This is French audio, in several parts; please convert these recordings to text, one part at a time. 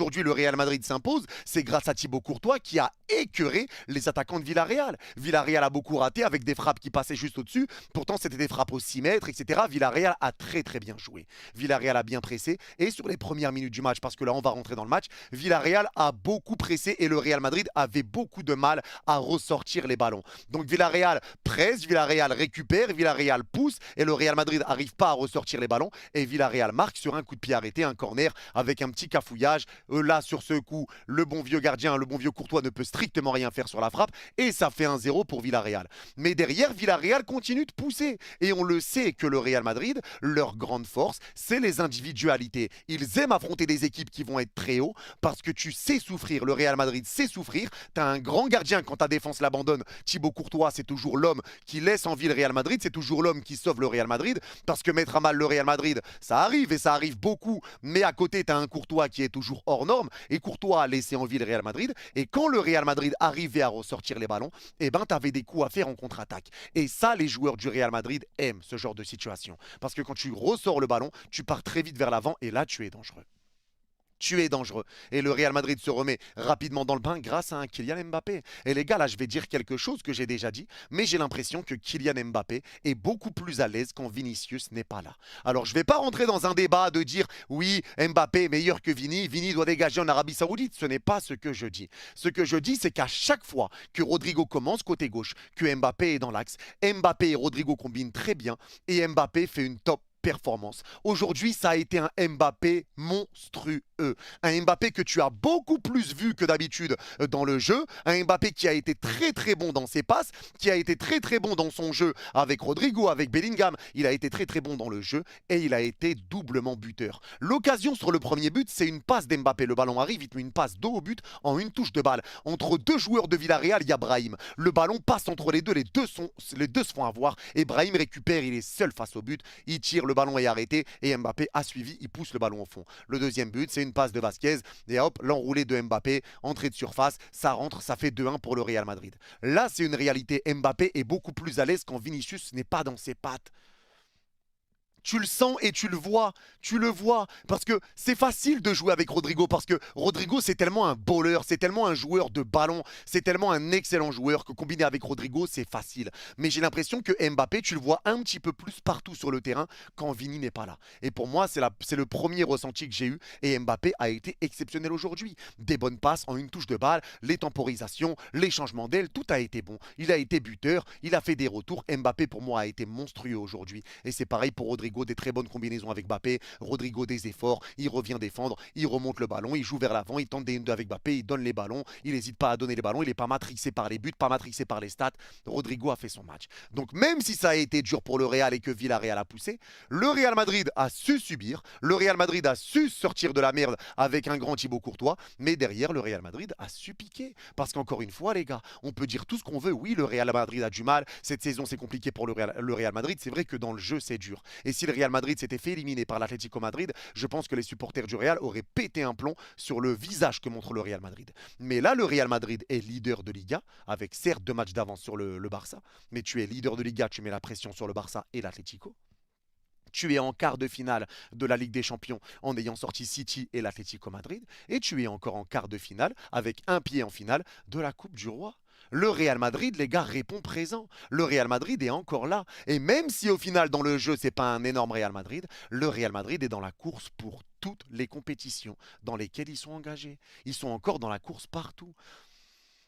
Aujourd'hui, le Real Madrid s'impose, c'est grâce à Thibaut Courtois qui a écœuré les attaquants de Villarreal. Villarreal a beaucoup raté avec des frappes qui passaient juste au-dessus. Pourtant, c'était des frappes au 6 mètres, etc. Villarreal a très très bien joué. Villarreal a bien pressé. Et sur les premières minutes du match, parce que là, on va rentrer dans le match, Villarreal a beaucoup pressé et le Real Madrid avait beaucoup de mal à ressortir les ballons. Donc Villarreal presse, Villarreal récupère, Villarreal pousse et le Real Madrid n'arrive pas à ressortir les ballons. Et Villarreal marque sur un coup de pied arrêté, un corner avec un petit cafouillage. Là, sur ce coup, le bon vieux gardien, le bon vieux Courtois ne peut strictement rien faire sur la frappe et ça fait 1-0 pour Villarreal. Mais derrière, Villarreal continue de pousser et on le sait que le Real Madrid, leur grande force, c'est les individualités. Ils aiment affronter des équipes qui vont être très haut parce que tu sais souffrir. Le Real Madrid sait souffrir. Tu as un grand gardien quand ta défense l'abandonne. Thibaut Courtois, c'est toujours l'homme qui laisse en vie le Real Madrid. C'est toujours l'homme qui sauve le Real Madrid parce que mettre à mal le Real Madrid, ça arrive et ça arrive beaucoup. Mais à côté, tu as un Courtois qui est toujours hors norme et Courtois a laissé en vie le Real Madrid. Et quand le Real Madrid arrivait à ressortir les ballons, eh ben, tu avais des coups à faire en contre-attaque. Et ça, les joueurs du Real Madrid aiment ce genre de situation. Parce que quand tu ressors le ballon, tu pars très vite vers l'avant et là, tu es dangereux. Tu es dangereux. Et le Real Madrid se remet rapidement dans le bain grâce à un Kylian Mbappé. Et les gars, là, je vais dire quelque chose que j'ai déjà dit, mais j'ai l'impression que Kylian Mbappé est beaucoup plus à l'aise quand Vinicius n'est pas là. Alors, je ne vais pas rentrer dans un débat de dire oui, Mbappé est meilleur que Vini, Vini doit dégager en Arabie Saoudite. Ce n'est pas ce que je dis. Ce que je dis, c'est qu'à chaque fois que Rodrigo commence côté gauche, que Mbappé est dans l'axe, Mbappé et Rodrigo combinent très bien et Mbappé fait une top performance. Aujourd'hui, ça a été un Mbappé monstrueux. Un Mbappé que tu as beaucoup plus vu que d'habitude dans le jeu. Un Mbappé qui a été très très bon dans ses passes, qui a été très très bon dans son jeu avec Rodrigo, avec Bellingham. Il a été très très bon dans le jeu et il a été doublement buteur. L'occasion sur le premier but, c'est une passe d'Mbappé. Le ballon arrive, il te met une passe dos au but en une touche de balle. Entre deux joueurs de Villarreal, il y a Brahim. Le ballon passe entre les deux se font avoir. Et Brahim récupère, il est seul face au but. Il tire, le ballon est arrêté et Mbappé a suivi, il pousse le ballon au fond. Le deuxième but, c'est une passe de Vasquez et hop, l'enroulé de Mbappé, entrée de surface, ça rentre, ça fait 2-1 pour le Real Madrid. Là, c'est une réalité. Mbappé est beaucoup plus à l'aise quand Vinicius n'est pas dans ses pattes. Tu le sens et tu le vois, parce que c'est facile de jouer avec Rodrigo, parce que Rodrigo c'est tellement un bowler, c'est tellement un joueur de ballon, c'est tellement un excellent joueur que combiner avec Rodrigo c'est facile. Mais j'ai l'impression que Mbappé tu le vois un petit peu plus partout sur le terrain quand Vini n'est pas là. Et pour moi c'est le premier ressenti que j'ai eu et Mbappé a été exceptionnel aujourd'hui. Des bonnes passes en une touche de balle, les temporisations, les changements d'aile, tout a été bon. Il a été buteur, il a fait des retours. Mbappé pour moi a été monstrueux aujourd'hui et c'est pareil pour Rodrigo. Des très bonnes combinaisons avec Mbappé, Rodrigo des efforts, il revient défendre, il remonte le ballon, il joue vers l'avant, il tente des 1-2 avec Mbappé, il donne les ballons, il n'hésite pas à donner les ballons, il n'est pas matrixé par les buts, pas matrixé par les stats. Rodrigo a fait son match. Donc même si ça a été dur pour le Real et que Villarreal a poussé, le Real Madrid a su subir, le Real Madrid a su sortir de la merde avec un grand Thibaut Courtois, mais derrière le Real Madrid a su piquer. Parce qu'encore une fois les gars, on peut dire tout ce qu'on veut, oui le Real Madrid a du mal, cette saison c'est compliqué pour le Real Madrid, c'est vrai que dans le jeu c'est dur. Et si le Real Madrid s'était fait éliminer par l'Atlético Madrid, je pense que les supporters du Real auraient pété un plomb sur le visage que montre le Real Madrid. Mais là, le Real Madrid est leader de Liga, avec certes 2 matchs d'avance sur le Barça, mais tu es leader de Liga, tu mets la pression sur le Barça et l'Atlético. Tu es en quart de finale de la Ligue des Champions en ayant sorti City et l'Atlético Madrid. Et tu es encore en quart de finale avec un pied en finale de la Coupe du Roi. Le Real Madrid, les gars, répond présent. Le Real Madrid est encore là. Et même si au final, dans le jeu, c'est pas un énorme Real Madrid, le Real Madrid est dans la course pour toutes les compétitions dans lesquelles ils sont engagés. Ils sont encore dans la course partout.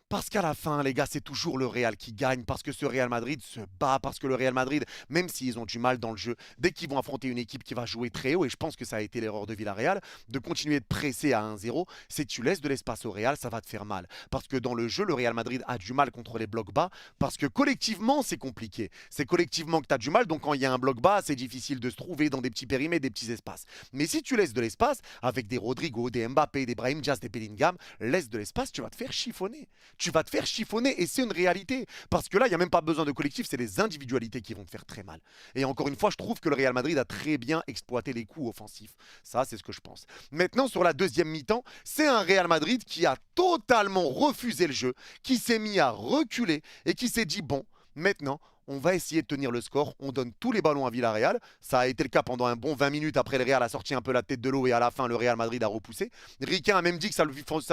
Parce qu'à la fin, les gars, c'est toujours le Real qui gagne, parce que ce Real Madrid se bat, parce que le Real Madrid, même s'ils ont du mal dans le jeu, dès qu'ils vont affronter une équipe qui va jouer très haut, et je pense que ça a été l'erreur de Villarreal, de continuer de presser à 1-0, c'est que tu laisses de l'espace au Real, ça va te faire mal. Parce que dans le jeu, le Real Madrid a du mal contre les blocs bas, parce que collectivement, c'est compliqué. C'est collectivement que tu as du mal, donc quand il y a un bloc bas, c'est difficile de se trouver dans des petits périmètres, des petits espaces. Mais si tu laisses de l'espace, avec des Rodrigo, des Mbappé, des Brahim Diaz, des Bellingham, laisse de l'espace, tu vas te faire chiffonner. Tu vas te faire chiffonner et c'est une réalité. Parce que là, il n'y a même pas besoin de collectif, c'est les individualités qui vont te faire très mal. Et encore une fois, je trouve que le Real Madrid a très bien exploité les coups offensifs. Ça, c'est ce que je pense. Maintenant, sur la deuxième mi-temps, c'est un Real Madrid qui a totalement refusé le jeu, qui s'est mis à reculer et qui s'est dit, bon, maintenant, on va essayer de tenir le score, on donne tous les ballons à Villarreal. Ça a été le cas pendant un bon 20 minutes. Après, le Real a sorti un peu la tête de l'eau et à la fin, le Real Madrid a repoussé. Riquin a même dit que ça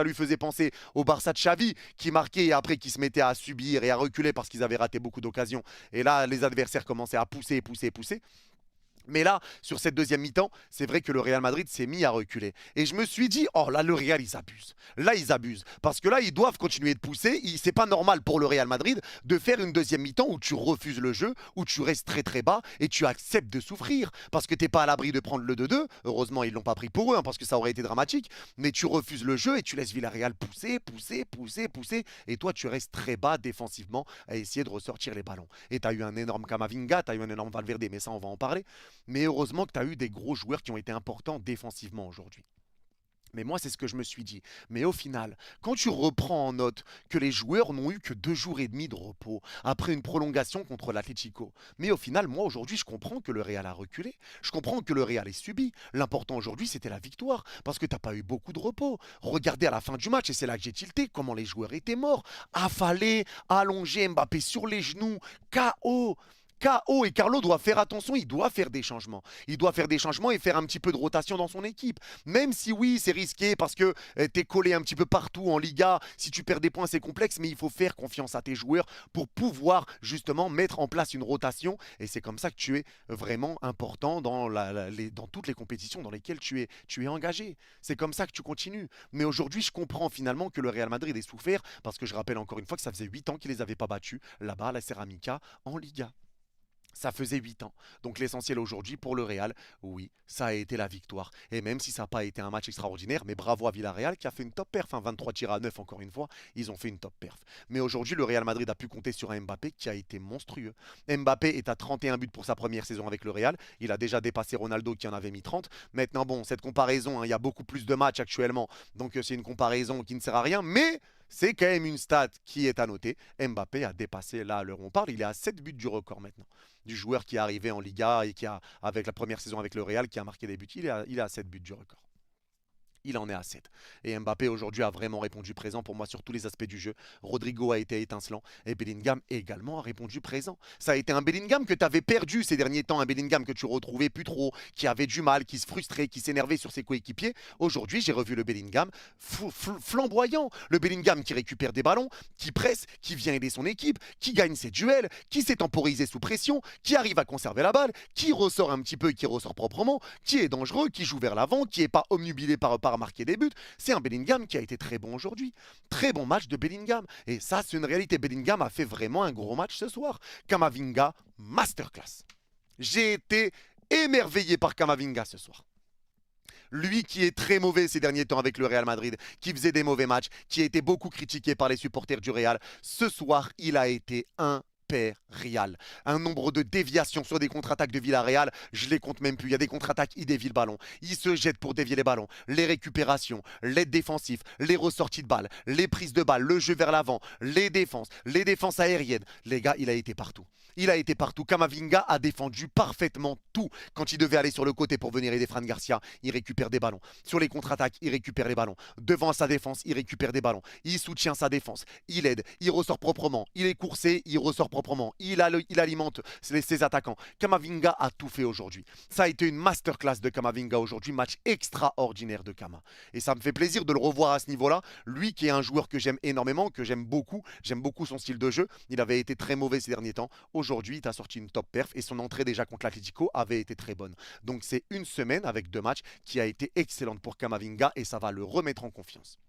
lui faisait penser au Barça de Xavi qui marquait et après qui se mettait à subir et à reculer parce qu'ils avaient raté beaucoup d'occasions. Et là, les adversaires commençaient à pousser, pousser, pousser. Mais là, sur cette deuxième mi-temps, c'est vrai que le Real Madrid s'est mis à reculer. Et je me suis dit, oh là, le Real, ils abusent. Là, ils abusent. Parce que là, ils doivent continuer de pousser. C'est pas normal pour le Real Madrid de faire une deuxième mi-temps où tu refuses le jeu, où tu restes très très bas et tu acceptes de souffrir. Parce que t'es pas à l'abri de prendre le 2-2. Heureusement, ils l'ont pas pris pour eux, hein, parce que ça aurait été dramatique. Mais tu refuses le jeu et tu laisses Villarreal pousser, pousser, pousser, pousser. Et toi, tu restes très bas défensivement à essayer de ressortir les ballons. Et tu as eu un énorme Camavinga, tu as eu un énorme Valverde, mais ça, on va en parler. Mais heureusement que tu as eu des gros joueurs qui ont été importants défensivement aujourd'hui. Mais moi, c'est ce que je me suis dit. Mais au final, quand tu reprends en note que les joueurs n'ont eu que 2 jours et demi de repos après une prolongation contre l'Atlético, mais au final, moi, aujourd'hui, je comprends que le Real a reculé. Je comprends que le Real ait subi. L'important aujourd'hui, c'était la victoire. Parce que tu n'as pas eu beaucoup de repos. Regardez à la fin du match, et c'est là que j'ai tilté, comment les joueurs étaient morts. Affalés, allongés, Mbappé sur les genoux, KO. KO et Carlo doit faire attention, il doit faire des changements. Il doit faire des changements et faire un petit peu de rotation dans son équipe. Même si oui, c'est risqué parce que tu es collé un petit peu partout en Liga. Si tu perds des points, c'est complexe, mais il faut faire confiance à tes joueurs pour pouvoir justement mettre en place une rotation. Et c'est comme ça que tu es vraiment important dans toutes les compétitions dans lesquelles tu es engagé. C'est comme ça que tu continues. Mais aujourd'hui, je comprends finalement que le Real Madrid ait souffert parce que je rappelle encore une fois que ça faisait 8 ans qu'ils ne les avaient pas battus là-bas à la Ceramica en Liga. Ça faisait 8 ans. Donc l'essentiel aujourd'hui pour le Real, oui, ça a été la victoire. Et même si ça n'a pas été un match extraordinaire, mais bravo à Villarreal qui a fait une top perf. 23 tirs à 9 encore une fois, ils ont fait une top perf. Mais aujourd'hui, le Real Madrid a pu compter sur un Mbappé qui a été monstrueux. Mbappé est à 31 buts pour sa première saison avec le Real. Il a déjà dépassé Ronaldo qui en avait mis 30. Maintenant, bon, cette comparaison, hein, il y a beaucoup plus de matchs actuellement. Donc c'est une comparaison qui ne sert à rien. Mais c'est quand même une stat qui est à noter. Mbappé a dépassé, là à l'heure où on parle, il est à 7 buts du record maintenant. Du joueur qui est arrivé en Liga et qui a, avec la première saison avec le Real, qui a marqué des buts. Il est à 7 buts du record. Il en est à 7. Et Mbappé aujourd'hui a vraiment répondu présent pour moi sur tous les aspects du jeu. Rodrigo a été étincelant et Bellingham également a répondu présent. Ça a été un Bellingham que tu avais perdu ces derniers temps, un Bellingham que tu retrouvais plus trop, qui avait du mal, qui se frustrait, qui s'énervait sur ses coéquipiers. Aujourd'hui, j'ai revu le Bellingham flamboyant. Le Bellingham qui récupère des ballons, qui presse, qui vient aider son équipe, qui gagne ses duels, qui s'est temporisé sous pression, qui arrive à conserver la balle, qui ressort un petit peu et qui ressort proprement, qui est dangereux, qui joue vers l'avant, qui n'est pas omnubilé par marquer des buts. C'est un Bellingham qui a été très bon aujourd'hui. Très bon match de Bellingham. Et ça, c'est une réalité. Bellingham a fait vraiment un gros match ce soir. Camavinga, masterclass. J'ai été émerveillé par Camavinga ce soir. Lui qui est très mauvais ces derniers temps avec le Real Madrid, qui faisait des mauvais matchs, qui a été beaucoup critiqué par les supporters du Real, ce soir, il a été impérial. Un nombre de déviations sur des contre-attaques de Villarreal, je les compte même plus. Il y a des contre-attaques, il dévie le ballon. Il se jette pour dévier les ballons. Les récupérations, l'aide défensive, les ressorties de balles, les prises de balles, le jeu vers l'avant, les défenses aériennes. Les gars, il a été partout. Il a été partout. Camavinga a défendu parfaitement tout. Quand il devait aller sur le côté pour venir aider Fran Garcia, il récupère des ballons. Sur les contre-attaques, il récupère les ballons. Devant sa défense, il récupère des ballons. Il soutient sa défense. Il aide. Il ressort proprement. Il est coursé. Il ressort proprement. Il alimente ses attaquants. Camavinga a tout fait aujourd'hui. Ça a été une masterclass de Camavinga aujourd'hui. Match extraordinaire de Cama. Et ça me fait plaisir de le revoir à ce niveau-là. Lui qui est un joueur que j'aime énormément, que j'aime beaucoup. J'aime beaucoup son style de jeu. Il avait été très mauvais ces derniers temps. Aujourd'hui, il a sorti une top perf et son entrée déjà contre l'Atlético avait été très bonne. Donc c'est une semaine avec 2 matchs qui a été excellente pour Camavinga et ça va le remettre en confiance.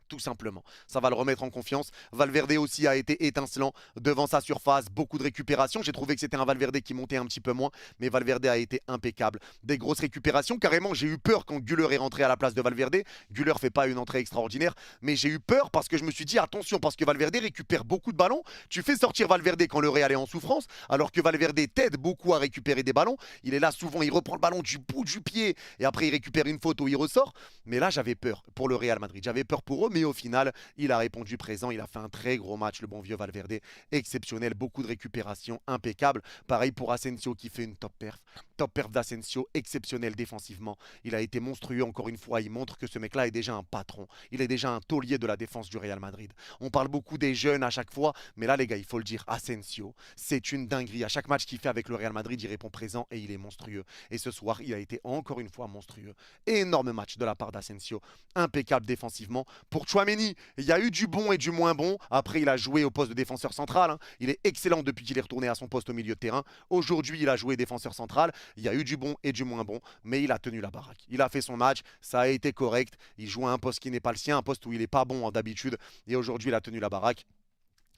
Tout simplement. Ça va le remettre en confiance. Valverde aussi a été étincelant devant sa surface. Beaucoup de récupérations. J'ai trouvé que c'était un Valverde qui montait un petit peu moins. Mais Valverde a été impeccable. Des grosses récupérations. Carrément, j'ai eu peur quand Güler est rentré à la place de Valverde. Güler ne fait pas une entrée extraordinaire. Mais j'ai eu peur parce que je me suis dit attention, parce que Valverde récupère beaucoup de ballons. Tu fais sortir Valverde quand le Real est en souffrance. Alors que Valverde t'aide beaucoup à récupérer des ballons. Il est là souvent, il reprend le ballon du bout du pied. Et après, il récupère une faute où il ressort. Mais là, j'avais peur pour le Real Madrid. J'avais peur pour eux. mais au final, il a répondu présent, il a fait un très gros match, le bon vieux Valverde, exceptionnel, beaucoup de récupération, impeccable. Pareil pour Asensio qui fait une top perf d'Asensio, exceptionnel défensivement. Il a été monstrueux encore une fois, il montre que ce mec-là est déjà un patron, il est déjà un taulier de la défense du Real Madrid. On parle beaucoup des jeunes à chaque fois, mais là les gars, il faut le dire, Asensio, c'est une dinguerie. À chaque match qu'il fait avec le Real Madrid, il répond présent et il est monstrueux. Et ce soir, il a été encore une fois monstrueux. Énorme match de la part d'Asensio, impeccable défensivement. Pour Tchouaméni, il y a eu du bon et du moins bon. Après, il a joué au poste de défenseur central, hein. Il est excellent depuis qu'il est retourné à son poste au milieu de terrain. Aujourd'hui, il a joué défenseur central. Il y a eu du bon et du moins bon, mais il a tenu la baraque. Il a fait son match, ça a été correct. Il joue à un poste qui n'est pas le sien, un poste où il n'est pas bon d'habitude. Et aujourd'hui, il a tenu la baraque.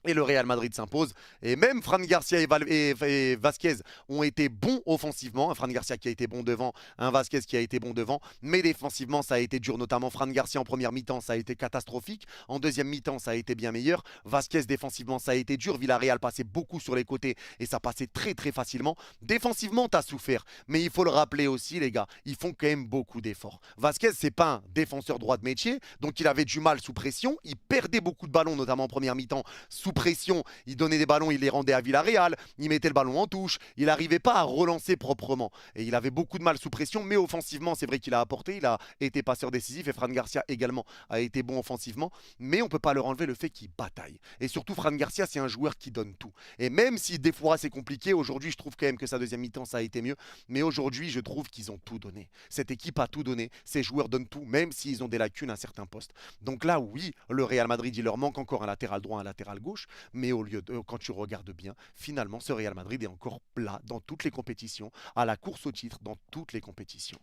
Et le Real Madrid s'impose. Et même Fran Garcia et Vasquez ont été bons offensivement. Un Fran Garcia qui a été bon devant, un Vasquez qui a été bon devant. Mais défensivement, ça a été dur. Notamment Fran Garcia en première mi-temps, ça a été catastrophique. En deuxième mi-temps, ça a été bien meilleur. Vasquez défensivement, ça a été dur. Villarreal passait beaucoup sur les côtés et ça passait très très facilement. Défensivement, t'as souffert. Mais il faut le rappeler aussi, les gars, ils font quand même beaucoup d'efforts. Vasquez, c'est pas un défenseur droit de métier. Donc il avait du mal sous pression. Il perdait beaucoup de ballons, notamment en première mi-temps, sous pression, il donnait des ballons, il les rendait à Villarreal, il mettait le ballon en touche, il n'arrivait pas à relancer proprement. Et il avait beaucoup de mal sous pression, mais offensivement, c'est vrai qu'il a apporté, il a été passeur décisif et Fran Garcia également a été bon offensivement, mais on ne peut pas leur enlever le fait qu'il bataille. Et surtout, Fran Garcia, c'est un joueur qui donne tout. Et même si des fois c'est compliqué, aujourd'hui, je trouve quand même que sa deuxième mi-temps, ça a été mieux, mais aujourd'hui, je trouve qu'ils ont tout donné. Cette équipe a tout donné, ces joueurs donnent tout, même s'ils ont des lacunes à certains postes. Donc là, oui, le Real Madrid, il leur manque encore un latéral droit, un latéral gauche, mais au lieu de, quand tu regardes bien, finalement, ce Real Madrid est encore là dans toutes les compétitions, à la course au titre dans toutes les compétitions.